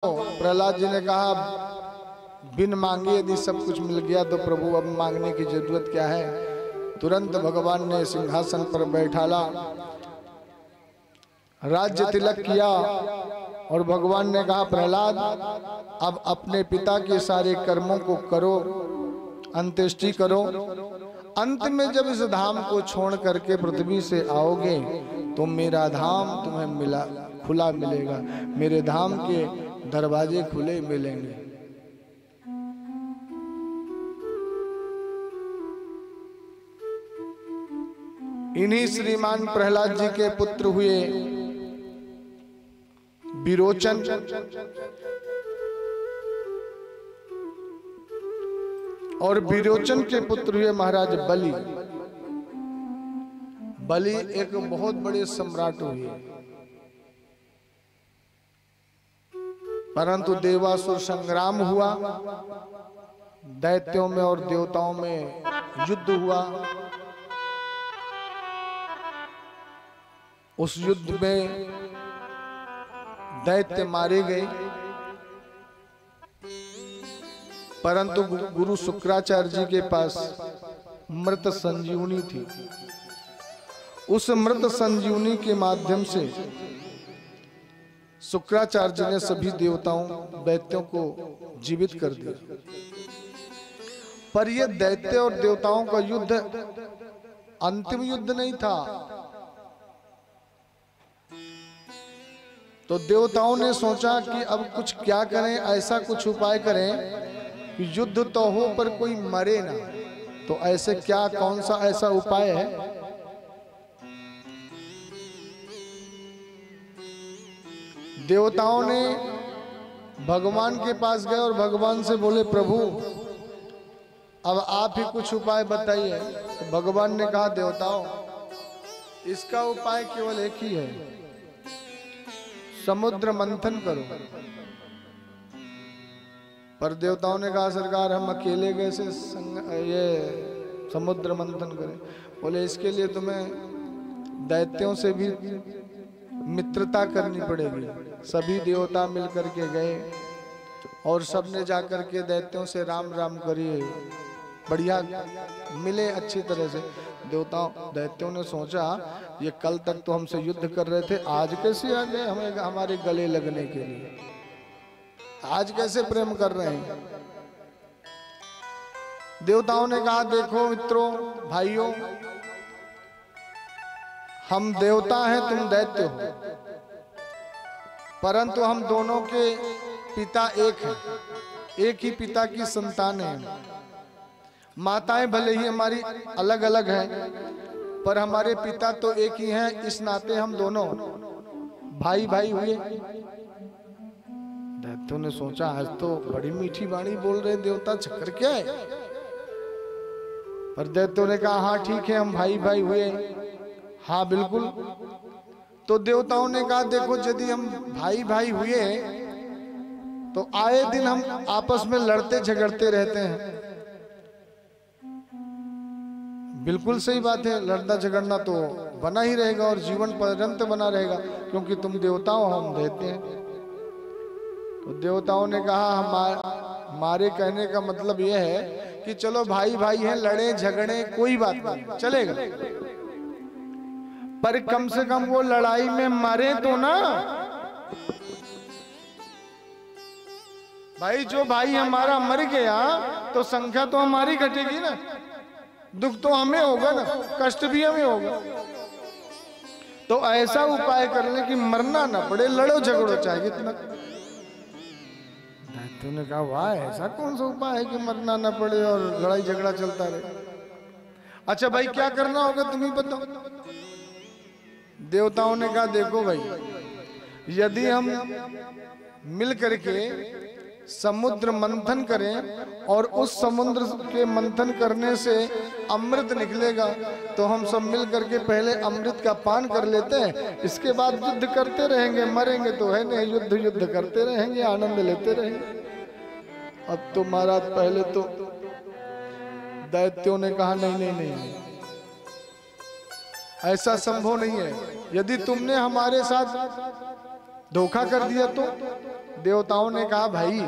प्रहलाद जी ने कहा बिन मांगे यदि सब कुछ मिल गया तो प्रभु अब मांगने की जरूरत क्या है। तुरंत भगवान ने सिंहासन पर बैठाला, राज्य तिलक किया और भगवान ने कहा प्रहलाद अब अपने पिता के सारे कर्मों को करो, अंत्येष्टि करो। अंत में जब इस धाम को छोड़ करके पृथ्वी से आओगे तो मेरा धाम तुम्हें मिला खुला मिलेगा, मेरे धाम के दरवाजे खुले मिलेंगे। इन्हीं श्रीमान प्रहलाद जी के पुत्र हुए विरोचन, और विरोचन के पुत्र हुए महाराज बलि। बलि एक बहुत बड़े सम्राट हुए, परंतु देवासुर संग्राम हुआ, दैत्यों में और देवताओं में युद्ध हुआ। उस युद्ध में दैत्य मारे गए, परंतु गुरु शुक्राचार्य जी के पास मृत संजीवनी थी। उस मृत संजीवनी के माध्यम से शुक्राचार्य जी ने सभी देवताओं दैत्यों को जीवित कर दिया। पर यह दैत्य और देवताओं का युद्ध अंतिम युद्ध नहीं था। तो देवताओं ने सोचा कि अब कुछ क्या करें, ऐसा कुछ उपाय करें कि युद्ध तो हो पर कोई मरे ना। तो ऐसे क्या, कौन सा ऐसा उपाय है? देवताओं ने भगवान के पास गए और भगवान से बोले प्रभु अब आप ही कुछ उपाय बताइए। तो भगवान ने कहा देवताओं इसका उपाय केवल एक ही है, समुद्र मंथन करो। पर देवताओं ने कहा सरकार हम अकेले कैसे ये समुद्र मंथन करें। बोले इसके लिए तुम्हें दैत्यों से भी मित्रता करनी पड़ेगी। सभी देवता मिलकर के गए और सबने जाकर के दैत्यों से राम राम करिए, बढ़िया मिले अच्छी तरह से। दैत्यों ने सोचा ये कल तक तो हमसे युद्ध कर रहे थे, आज कैसे आ गए हमें हमारे गले लगने के लिए, आज कैसे प्रेम कर रहे हैं। देवताओं ने कहा देखो मित्रों भाइयों, हम देवता हैं तुम दैत्य हो, परंतु हम दोनों के पिता एक हैं, एक ही पिता की संतान है। माताएं भले ही हमारी अलग अलग हैं पर हमारे पिता तो एक ही हैं, इस नाते हम दोनों भाई भाई हुए। दैत्यों ने सोचा आज तो बड़ी मीठी वाणी बोल रहे देवता, चक्कर क्या है। पर दैत्यों ने कहा हाँ ठीक है हम भाई भाई हुए, हाँ बिल्कुल। तो देवताओं ने कहा देखो यदि हम भाई भाई हुए तो आए दिन हम आपस में लड़ते झगड़ते रहते हैं। बिल्कुल सही बात है, लड़ना झगड़ना तो बना ही रहेगा और जीवन पर्यंत बना रहेगा, क्योंकि तुम देवता हो हम दैत्य हैं। तो देवताओं ने कहा हमारे कहने का मतलब यह है कि चलो भाई भाई हैं, लड़े झगड़े कोई बात नहीं चलेगा, पर कम से कम वो लड़ाई में मरे तो ना। भाई जो भाई हमारा मर गया तो संख्या तो हमारी घटेगी ना, दुख तो हमें होगा ना, कष्ट भी हमें होगा। तो ऐसा उपाय कर ले कि मरना ना पड़े, लड़ो झगड़ो चाहे कितना। तूने कहा वाह ऐसा कौन सा उपाय है कि मरना ना पड़े और लड़ाई झगड़ा चलता रहे। अच्छा भाई क्या करना होगा तुम ही बताओ। देवताओं ने कहा देखो भाई यदि हम मिल करके समुद्र मंथन करें और उस समुद्र के मंथन करने से अमृत निकलेगा तो हम सब मिल करके पहले अमृत का पान कर लेते हैं, इसके बाद युद्ध करते रहेंगे, मरेंगे तो है नहीं, युद्ध युद्ध करते रहेंगे, आनंद लेते रहेंगे। अब तो महाराज पहले तो दैत्यों ने कहा नहीं नहीं नहीं ऐसा संभव नहीं है, यदि तुमने हमारे साथ धोखा कर दिया तो देवताओं ने कहा भाई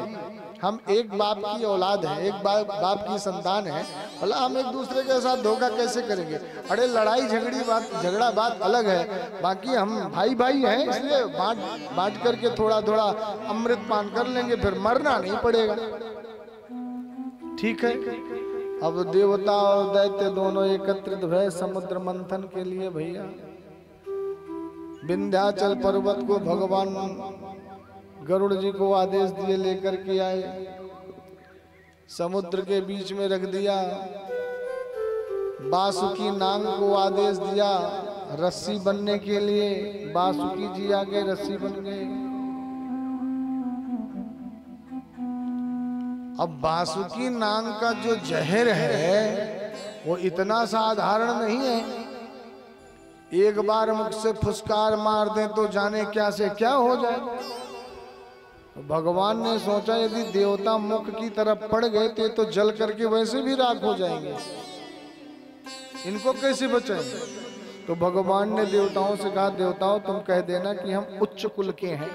हम एक बाप की औलाद हैं, एक बाप की संतान है, बोला हम एक दूसरे के साथ धोखा कैसे करेंगे? अरे लड़ाई झगड़ा बात अलग है, बाकी हम भाई भाई हैं, इसलिए बांट करके थोड़ा थोड़ा अमृत पान कर लेंगे, फिर मरना नहीं पड़ेगा। ठीक है। अब देवता और दैत्य दोनों एकत्रित भय समुद्र मंथन के लिए भैया विंध्याचल पर्वत को भगवान गरुड़ जी को आदेश दिए लेकर के आए, समुद्र के बीच में रख दिया। बासुकी नाग को आदेश दिया रस्सी बनने के लिए, बासुकी जी आगे रस्सी बन गए। अब बासुकी नाग का जो जहर है वो इतना साधारण नहीं है, एक बार मुख से फुसकार मार दें तो जाने क्या से क्या हो जाए। तो भगवान ने सोचा यदि देवता मुख की तरफ पड़ गए तो जल करके वैसे भी राख हो जाएंगे, इनको कैसे बचाएंगे? तो भगवान ने देवताओं से कहा देवताओं तुम कह देना कि हम उच्च कुल के हैं,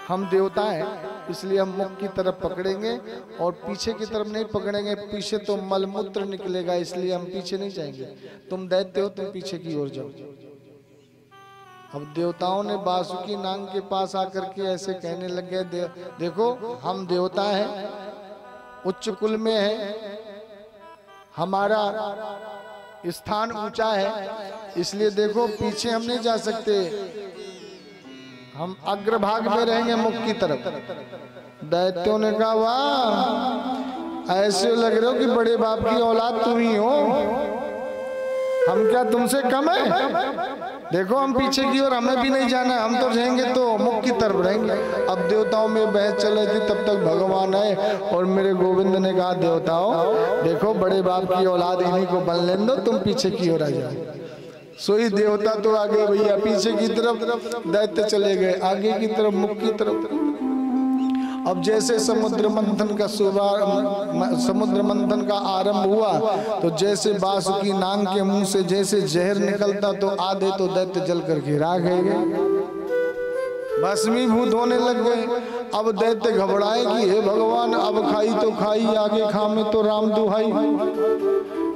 हम देवता हैं, इसलिए हम मुख की तरफ पकड़ेंगे और पीछे की तरफ नहीं पकड़ेंगे, पीछे तो मलमूत्र निकलेगा, इसलिए हम पीछे नहीं जाएंगे। तुम दैत्य हो, तुम पीछे की ओर जाओ। अब देवताओं ने बासुकी नाग के पास आकर के ऐसे कहने लग गए, देखो हम देवता हैं, उच्च कुल में हैं, हमारा स्थान ऊंचा है, इसलिए देखो पीछे हम नहीं जा सकते, हम अग्रभाग में रहेंगे मुख की तरफ। दैत्यों ने कहा वाह ऐसे लग रहे हो कि बड़े बाप की औलाद तुम ही हो, हम क्या तुमसे कम है? देखो हम पीछे की ओर, हमें भी नहीं जाना, हम तो रहेंगे तो मुख की तरफ रहेंगे। अब देवताओं में बहस चल रही थी, तब तक भगवान आए और मेरे गोविंद ने कहा देवताओं देखो बड़े बाप की औलाद इन्हीं को बन लेने दो, तुम पीछे की ओर आ जाओ। सोई देवता तो आगे भैया पीछे की तरफ, दैत्य चले गए आगे की तरफ मुख की तरफ। अब जैसे समुद्र मंथन का आरंभ हुआ तो जैसे बासुकी नाग के मुंह से जैसे जहर निकलता तो आधे तो दैत्य जल करके राख गए, भस्मीभूत होने लग गए। अब दैत्य घबराए कि हे भगवान अब खाई तो खाई, आगे खामे तो राम दुहाई,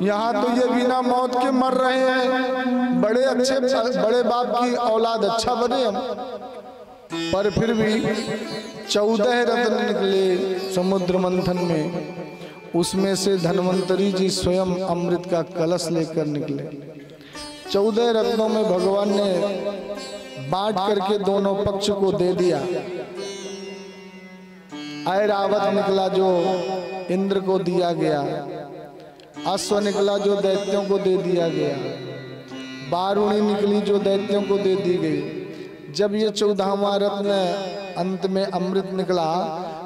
यहाँ तो ये बिना मौत के मर रहे हैं, बड़े अच्छे बड़े बाप की औलाद अच्छा बने हम। पर फिर भी 14 रत्न निकले समुद्र मंथन में, उसमें से धन्वंतरी जी स्वयं अमृत का कलश लेकर निकले। 14 रत्नों में भगवान ने बांट करके दोनों पक्ष को दे दिया। ऐरावत निकला जो इंद्र को दिया गया, अश्व निकला जो दैत्यों को दे दिया गया, बारूणी निकली जो दैत्यों को दे दी गई। जब ये 14वां रत्न अंत में अमृत निकला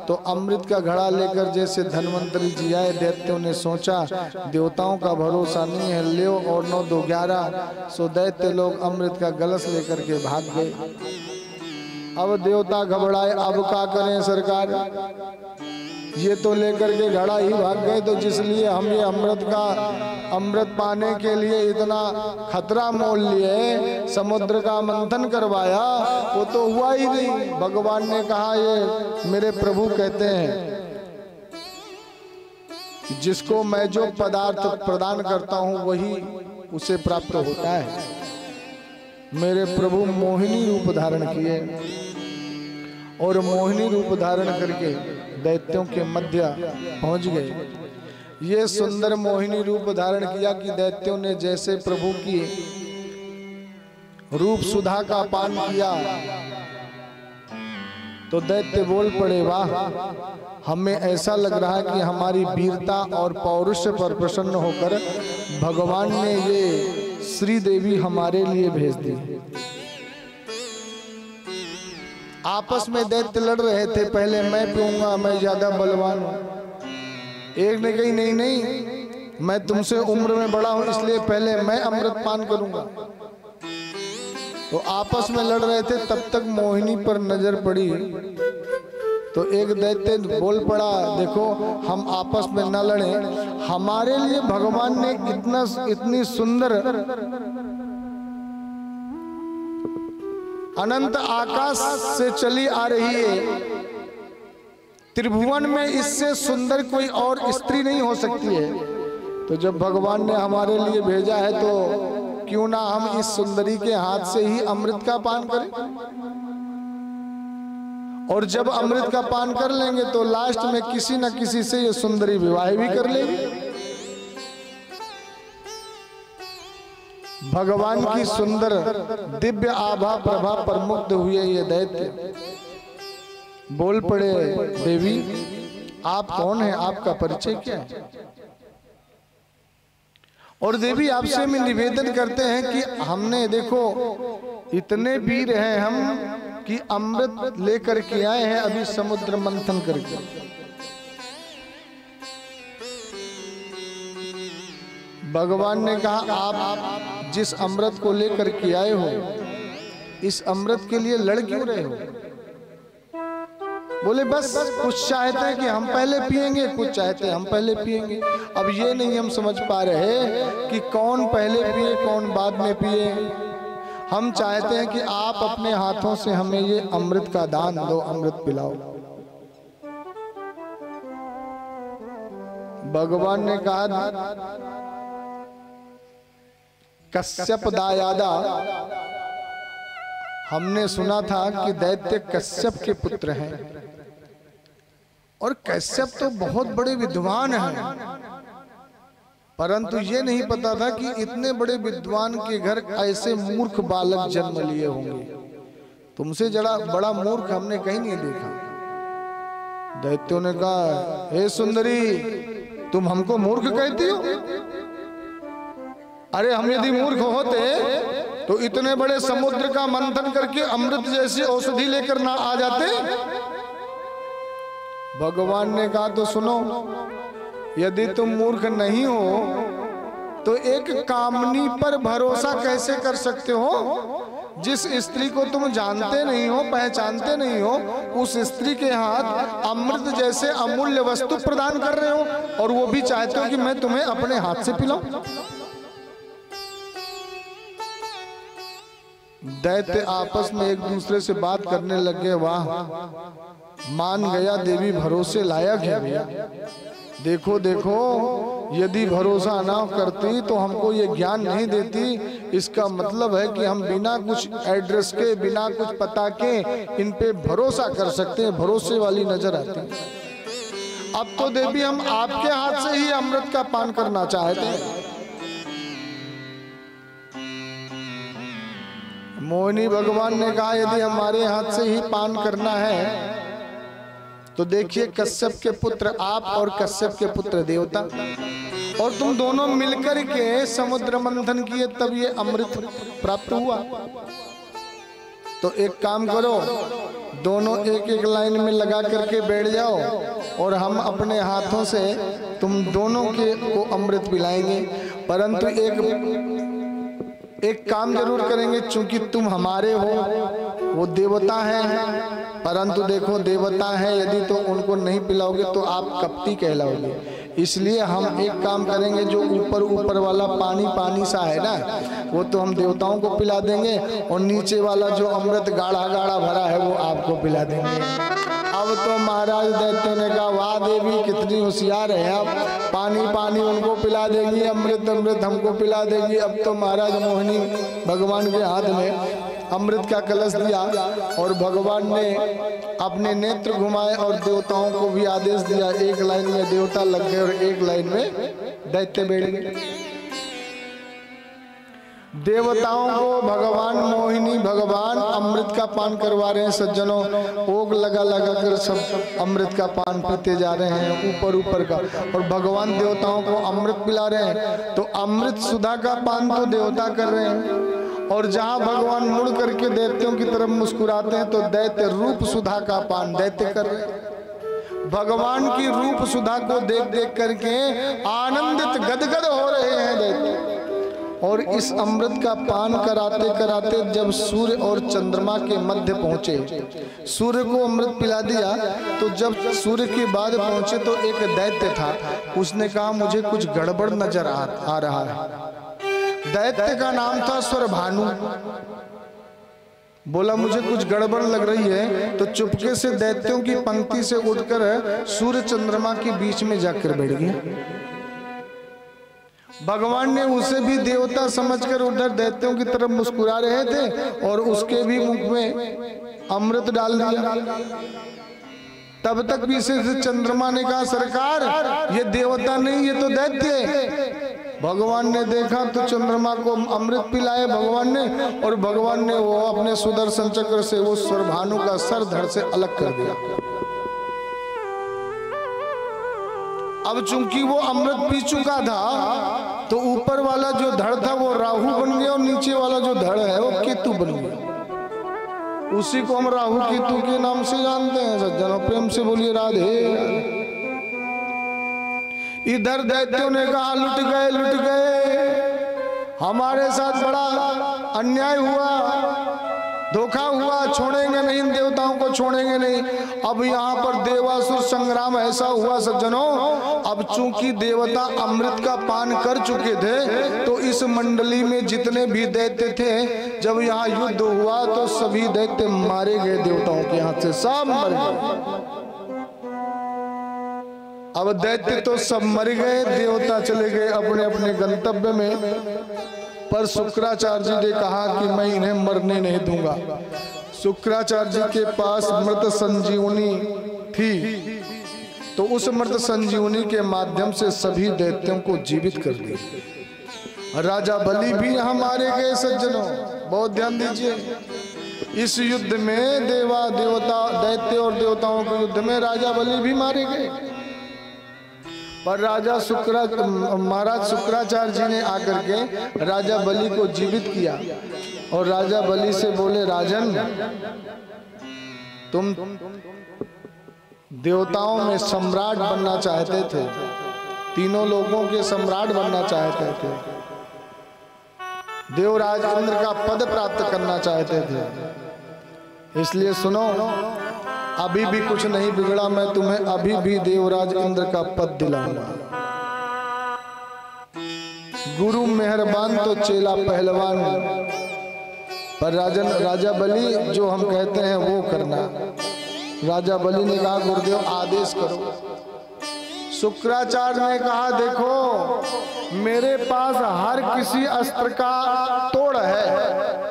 तो अमृत का घड़ा लेकर जैसे धन्वंतरी जी आए, दैत्यों ने सोचा देवताओं का भरोसा नहीं है, ले और 9 2 11, सो दैत्य लोग अमृत का कलश लेकर के भाग गए। अब देवता घबराए, अब क्या करें सरकार, ये तो लेकर के घड़ा ही भाग गए, तो जिसलिए हम ये अमृत पाने के लिए इतना खतरा मोल लिए समुद्र का मंथन करवाया, वो तो हुआ ही नहीं। भगवान ने कहा ये मेरे प्रभु कहते हैं जिसको मैं जो पदार्थ प्रदान करता हूँ वही उसे प्राप्त होता है। मेरे प्रभु मोहिनी रूप धारण किए और मोहिनी रूप धारण करके दैत्यों के मध्य पहुंच गए। ये सुंदर मोहिनी रूप धारण किया कि दैत्यों ने जैसे प्रभु की रूप सुधा का पान किया तो दैत्य बोल पड़े वाह, हमें ऐसा लग रहा है कि हमारी वीरता और पौरुष पर प्रसन्न होकर भगवान ने ये श्री देवी हमारे लिए भेज दी। आपस में दैत्य लड़ रहे थे, पहले मैं पीऊंगा, मैं ज्यादा बलवान हूं। एक ने कही नहीं नहीं, मैं तुमसे उम्र में बड़ा हूं इसलिए पहले मैं अमृत पान करूंगा। तो आपस में लड़ रहे थे, तब तक मोहिनी पर नजर पड़ी तो एक दैत्य बोल पड़ा देखो हम आपस में न लड़े, हमारे लिए भगवान ने इतनी सुंदर अनंत आकाश से चली आ रही है त्रिभुवन में इससे सुंदर कोई और स्त्री नहीं हो सकती है। तो जब भगवान ने हमारे लिए भेजा है तो क्यों ना हम इस सुंदरी के हाथ से ही अमृत का पान करें। और जब अमृत का पान कर लेंगे तो लास्ट में किसी न किसी से ये सुंदरी विवाह भी कर लेगी। भगवान की सुंदर दिव्य आभा प्रभा पर मुग्ध हुए ये दैत्य बोल पड़े, देवी आप कौन हैं, आपका परिचय क्या है। और देवी आपसे हम निवेदन करते हैं कि हमने देखो इतने वीर हैं हम कि अमृत लेकर के आए हैं अभी समुद्र मंथन करके। भगवान ने कहा आप जिस अमृत को लेकर के आए हो इस अमृत के लिए लड़ क्यों रहे हो। बोले बस कुछ चाहते हैं कि हम पहले पिएंगे, कुछ चाहते हैं हम पहले पिएंगे। अब ये नहीं हम समझ पा रहे कि कौन पहले पिए कौन बाद में पिए। हम चाहते हैं कि आप अपने हाथों से हमें ये अमृत का दान दो, अमृत पिलाओ। भगवान ने कहा कश्यप दायादा, हमने सुना था कि दैत्य कश्यप के पुत्र हैं और कश्यप तो बहुत बड़े विद्वान हैं, परंतु ये नहीं पता था कि इतने बड़े विद्वान के घर ऐसे मूर्ख बालक जन्म लिए होंगे। तुमसे बड़ा मूर्ख हमने कहीं नहीं देखा। दैत्यों ने कहा हे सुंदरी तुम हमको मूर्ख कहती हो। अरे हम यदि मूर्ख होते तो इतने बड़े समुद्र का मंथन करके अमृत जैसी औषधि लेकर ना आ जाते। भगवान ने कहा तो सुनो, यदि तुम मूर्ख नहीं हो तो एक कामनी पर भरोसा कैसे कर सकते हो जिस स्त्री को तुम जानते नहीं हो, पहचानते नहीं हो, उस स्त्री के हाथ अमृत जैसे अमूल्य वस्तु प्रदान कर रहे हो और वो भी चाहते हो कि मैं तुम्हें अपने हाथ से पिलाऊं। दैत्य आपस में एक दूसरे से बात करने लग गए। वाह मान गया देवी भरोसे लायक है भैया। देखो देखो यदि भरोसा ना करती तो हमको ये ज्ञान नहीं देती। इसका मतलब है कि हम बिना कुछ एड्रेस के बिना कुछ पता के इन पे भरोसा कर सकते हैं, भरोसे वाली नजर आती है। अब तो देवी हम आपके हाथ से ही अमृत का पान करना चाहते हैं। मोहिनी भगवान ने कहा यदि हमारे हाथ से ही पान करना है तो देखिए कश्यप के पुत्र आप और कश्यप के पुत्र देवता और तुम दोनों मिलकर के समुद्र मंथन किए तब ये अमृत प्राप्त हुआ। तो एक काम करो, दोनों एक एक लाइन में लगा करके बैठ जाओ और हम अपने हाथों से तुम दोनों के को अमृत पिलाएंगे। परंतु एक काम जरूर करेंगे, चूंकि तुम हमारे हो, वो देवता हैं। परंतु देखो देवता है यदि तो उनको नहीं पिलाओगे तो आप कपटी कहलाओगे। इसलिए हम एक काम करेंगे, जो ऊपर वाला पानी पानी सा है ना वो तो हम देवताओं को पिला देंगे और नीचे वाला जो अमृत गाढ़ा गाढ़ा भरा है वो आपको पिला देंगे। अब तो महाराज दैत्य ने कहा वाह देवी कितनी होशियार है, अब पानी पानी उनको पिला देगी, अमृत अमृत हमको पिला देगी। अब तो महाराज मोहिनी भगवान के हाथ में अमृत का कलश दिया और भगवान ने अपने नेत्र घुमाए और देवताओं को भी आदेश दिया। एक लाइन में देवता लग गए और एक लाइन में दैत्य बैठ गए। देवताओं को भगवान मोहिनी भगवान अमृत का पान करवा रहे हैं। सज्जनों ओग लगा लगा कर सब अमृत का पान पीते जा रहे हैं ऊपर का, और भगवान देवताओं को अमृत पिला रहे हैं। तो अमृत सुधा का पान तो देवता कर रहे हैं और जहां भगवान मुड़ करके दैत्यों की तरफ मुस्कुराते हैं तो दैत्य रूप सुधा का पान दैत्य कर रहे हैं। भगवान की रूप सुधा को देख देख करके आनंदित गदगद हो रहे हैं दैत्य। और इस अमृत का पान कराते कराते जब सूर्य और चंद्रमा के मध्य पहुंचे, सूर्य को अमृत पिला दिया, तो जब सूर्य के बाद पहुंचे तो एक दैत्य था। उसने कहा मुझे कुछ गड़बड़ नजर आ रहा है। दैत्य का नाम था स्वरभानु। बोला मुझे कुछ गड़बड़ लग रही है, तो चुपके से दैत्यों की पंक्ति से उठकर सूर्य चंद्रमा के बीच में जाकर बैठ गया। भगवान ने उसे भी देवता समझकर उधर दैत्यों की तरफ मुस्कुरा रहे थे और उसके भी मुख में अमृत डाल दिया। तब तक पीछे से चंद्रमा ने कहा सरकार ये देवता नहीं ये तो दैत्य है। भगवान ने देखा तो चंद्रमा को अमृत पिलाया भगवान ने, और भगवान ने वो अपने सुदर्शन चक्र से वो स्वरभानु का सर धड़ से अलग कर दिया। अब चूंकि वो अमृत पी चुका था तो ऊपर वाला जो धड़ था वो राहु बन गया और नीचे वाला जो धड़ है वो केतु बन गया। उसी को हम राहु केतु के नाम से जानते हैं सज्जनों। प्रेम से बोलिए राधे। इधर दैत्यों ने कहा लुट गए, हमारे साथ बड़ा अन्याय हुआ, धोखा हुआ, छोड़ेंगे नहीं, देवताओं को छोड़ेंगे नहीं। अब यहाँ पर देवासुर संग्राम ऐसा हुआ सज्जनों, अब चूंकि देवता अमृत का पान कर चुके थे तो इस मंडली में जितने भी दैत्य थे, जब यहाँ युद्ध हुआ तो सभी दैत्य मारे गए देवताओं के हाथ से, सब मर गए। अब दैत्य तो सब मर गए, देवता चले गए अपने अपने गंतव्य में। पर शुक्राचार्य जी ने कहा कि मैं इन्हें मरने नहीं दूंगा। शुक्राचार्य जी के पास मृत संजीवनी थी, तो उस मृत संजीवनी के माध्यम से सभी दैत्यों को जीवित कर दिया। राजा बलि भी यहाँ मारे गए सज्जनों, बहुत ध्यान दीजिए। इस युद्ध में दैत्य और देवताओं के युद्ध में राजा बलि भी मारे गए। पर महाराज शुक्राचार्य जी ने आकर के राजा बलि को जीवित किया और राजा बलि से बोले राजन तुम देवताओं में सम्राट बनना चाहते थे, तीनों लोगों के सम्राट बनना चाहते थे, देवराज इंद्र का पद प्राप्त करना चाहते थे। इसलिए सुनो, अभी भी कुछ नहीं बिगड़ा, मैं तुम्हें अभी भी देवराज इंद्र का पद दिलाऊंगा। गुरु मेहरबान तो चेला पहलवान। पर राजा बलि जो हम कहते हैं वो करना। राजा बलि ने कहा गुरुदेव आदेश करो। शुक्राचार्य ने कहा देखो मेरे पास हर किसी अस्त्र का तोड़ है,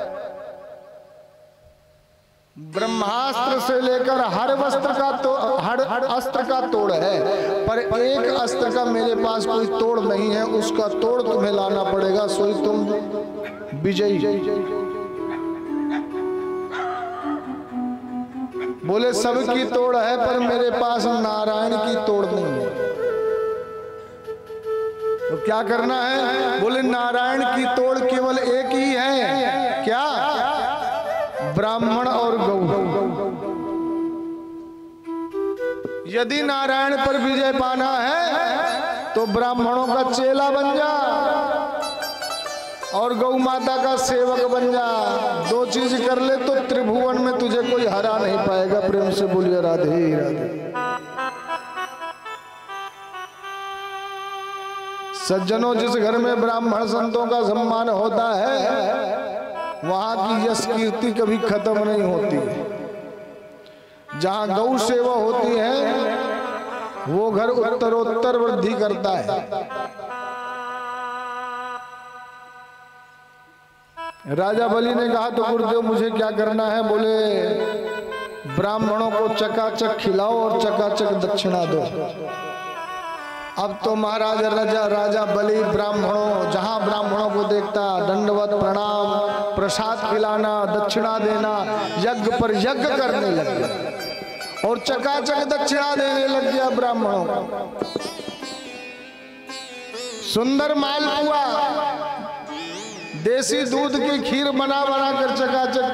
ब्रह्मास्त्र से लेकर हर अस्त्र का तोड़ है, पर एक अस्त्र का मेरे पास कोई तोड़ नहीं है, उसका तोड़ तुम्हें लाना पड़ेगा, सोई तुम विजयी। बोले सबकी तोड़ है पर मेरे पास नारायण की तोड़ नहीं है। तो क्या करना है? बोले नारायण की तोड़ केवल एक ही है, क्या? ब्राह्मण और गौ। यदि नारायण पर विजय पाना है तो ब्राह्मणों का चेला बन जा और गौ माता का सेवक बन जा। दो चीज कर ले तो त्रिभुवन में तुझे कोई हरा नहीं पाएगा। प्रेम से बोलिए राधे राधे। सज्जनों, जिस घर में ब्राह्मण संतों का सम्मान होता है वहां की यश कीर्ति कभी खत्म नहीं होती। जहां गौ सेवा होती है वो घर उत्तरोत्तर वृद्धि करता है। राजा बलि ने कहा तो गुरुदेव मुझे क्या करना है? बोले ब्राह्मणों को चकाचक खिलाओ और चकाचक दक्षिणा दो। अब तो महाराज राजा बलि जहां ब्राह्मणों को देखता दंडवत प्रणाम, प्रसाद खिलाना, दक्षिणा देना, यज्ञ पर यज्ञ करने लग गया और चकाचक दक्षिणा देने लग गया ब्राह्मणों को। सुंदर मालपुआ, देसी दूध की खीर बना कर चकाचक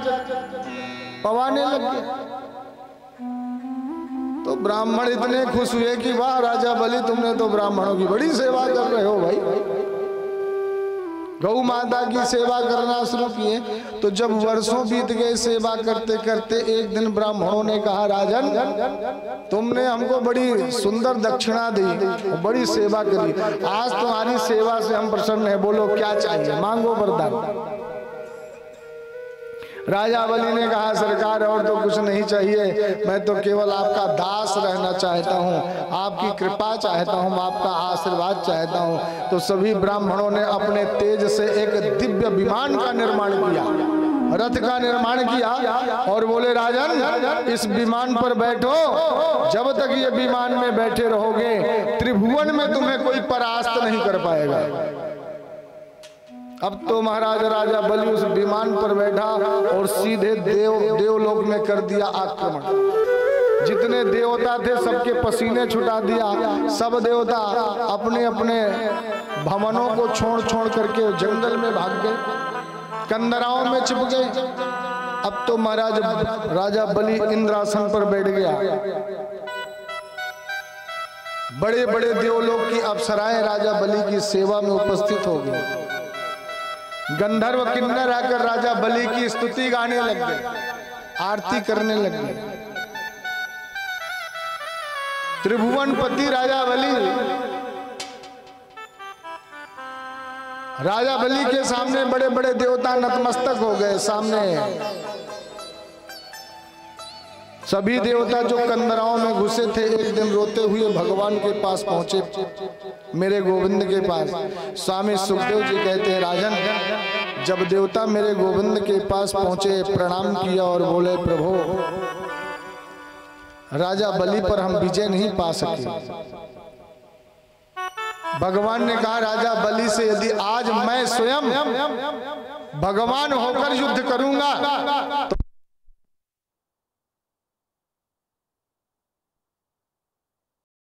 पवाने लग गया। तो ब्राह्मण इतने खुश हुए कि वाह राजा बलि तुमने तो ब्राह्मणों की बड़ी सेवा कर रहे हो भाई। गौ माता की सेवा करना शुरू किए। तो जब वर्षों बीत गए सेवा करते करते एक दिन ब्राह्मणों ने कहा राजन तुमने हमको बड़ी सुंदर दक्षिणा दी, बड़ी सेवा करी, आज तुम्हारी सेवा से हम प्रसन्न हैं, बोलो क्या चाहिए, मांगो वरदान। राजा बलि ने कहा सरकार और तो कुछ नहीं चाहिए, मैं तो केवल आपका दास रहना चाहता हूँ, आपकी कृपा चाहता हूँ, आपका आशीर्वाद चाहता हूँ। तो सभी ब्राह्मणों ने अपने तेज से एक दिव्य विमान का निर्माण किया, रथ का निर्माण किया और बोले राजन इस विमान पर बैठो, जब तक ये विमान में बैठे रहोगे त्रिभुवन में तुम्हें कोई परास्त नहीं कर पाएगा। अब तो महाराज राजा बलि उस विमान पर बैठा और सीधे देवलोक में कर दिया आक्रमण। जितने देवता थे सबके पसीने छुटा दिया, सब देवता अपने अपने भवनों को छोड़ छोड़ करके जंगल में भाग गए, कंदराओं में छिप गए। अब तो महाराज राजा बलि इंद्रासन पर बैठ गया। बड़े बड़े देवलोक की अप्सराएं राजा बलि की सेवा में उपस्थित हो गई। गंधर्व किन्नर आकर राजा बलि की स्तुति गाने लग गए, आरती करने लग गए। त्रिभुवनपति राजा बलि के सामने बड़े बड़े देवता नतमस्तक हो गए। सामने सभी देवता जो कंदराओं में घुसे थे एक दिन रोते हुए भगवान के पास पहुंचे, मेरे गोविंद के पास। स्वामी सुखदेव जी कहते हैं राजन जब देवता मेरे गोविंद के पास पहुंचे, प्रणाम किया और बोले प्रभु राजा बलि पर हम विजय नहीं पा सके। भगवान ने कहा राजा बलि से यदि आज मैं स्वयं भगवान होकर युद्ध करूंगा